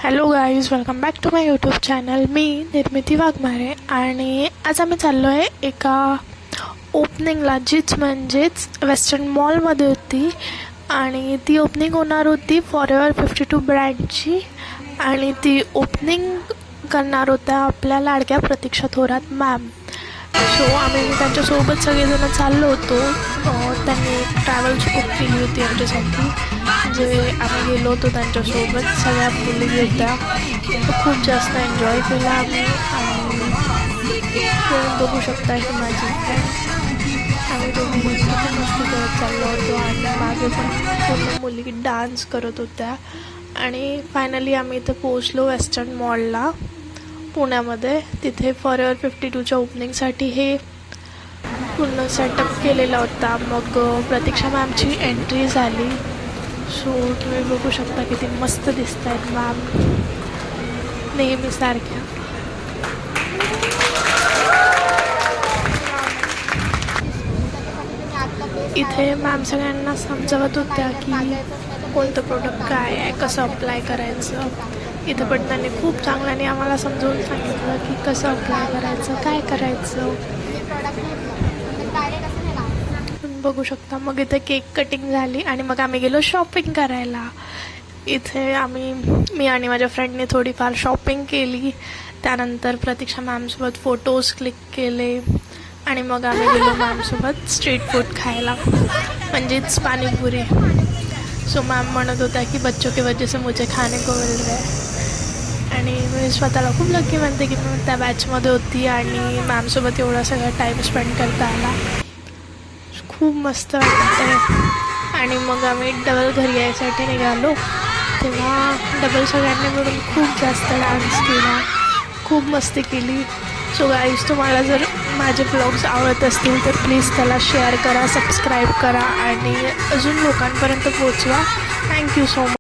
Hello guys, welcome back to my YouTube channel. मी निर्मिती वाघमारे आणि आज आम्ही चाललो आहे एका ओपनिंगला, जीच म्हणजेच वेस्टर्न मॉलमध्ये होती आणि ती ओपनिंग होणार होती फॉरएव्हर 52 ब्रँडची आणि ती ओपनिंग करणार होत्या आपल्या लाडक्या प्रतीक्षा थोरात मॅम. सो आम्ही त्यांच्यासोबत सगळेजण चाललो होतो. त्यांनी एक ट्रॅव्हल्स बुक केली होती आमच्यासाठी, जे आम्ही गेलो होतो त्यांच्यासोबत. सगळ्या मुली होत्या, खूप जास्त एन्जॉय केला आम्ही. आणि बघू शकता की माझी फ्रेंड, आम्ही दोघी खूप मस्ती करत चाललो होतो आणि मागे पण पूर्ण मुली डान्स करत होत्या. आणि फायनली आम्ही इथं पोचलो वेस्टर्न मॉलला पुण्यामध्ये. तिथे फॉरएव्हर 52च्या ओपनिंगसाठी हे पूर्ण सेटअप केलेला होता. मग प्रतीक्षा मॅमची एंट्री झाली. सो तुम्ही बघू शकता किती मस्त दिसत आहेत मॅम, नेहमीसारख्या. इथे मॅम सगळ्यांना समजावत होत्या की कोणतं प्रोडक्ट काय आहे, कसं अप्लाय करायचं. इथं पण त्यांनी खूप चांगल्याने आम्हाला समजावून सांगितलं की कसं अप्लाय करायचं, काय करायचं. बघू शकता. मग इथे केक कटिंग झाली आणि मग आम्ही गेलो शॉपिंग करायला. इथे मी आणि माझ्या फ्रेंडने थोडीफार शॉपिंग केली. त्यानंतर प्रतीक्षा मॅमसोबत फोटोज क्लिक केले आणि मग आम्ही गेलो मॅमसोबत स्ट्रीट फूड खायला, म्हणजेच पाणीपुरी. सो मॅम म्हणत होत्या की बच्चों की वजह से मुझे खाने को मिल रहा है. आणि मी स्वतःला खूप लकी म्हणते की मी त्या बॅचमध्ये होती आणि मॅमसोबत एवढा सगळा टाईम स्पेंड करता आला. खूप मस्त वाटतं. आणि मग आम्ही डबल घरी यायसाठी निघालो. तेव्हा डबल सगळ्यांनी मिळून खूप जास्त डान्स केला, खूप मस्ती केली. सो गाईज, तुम्हाला जर माझे व्लॉग्स आवडत असतील तर प्लीज त्याला शेअर करा, सबस्क्राईब करा आणि अजून लोकांपर्यंत पोचवा. Thank you so much.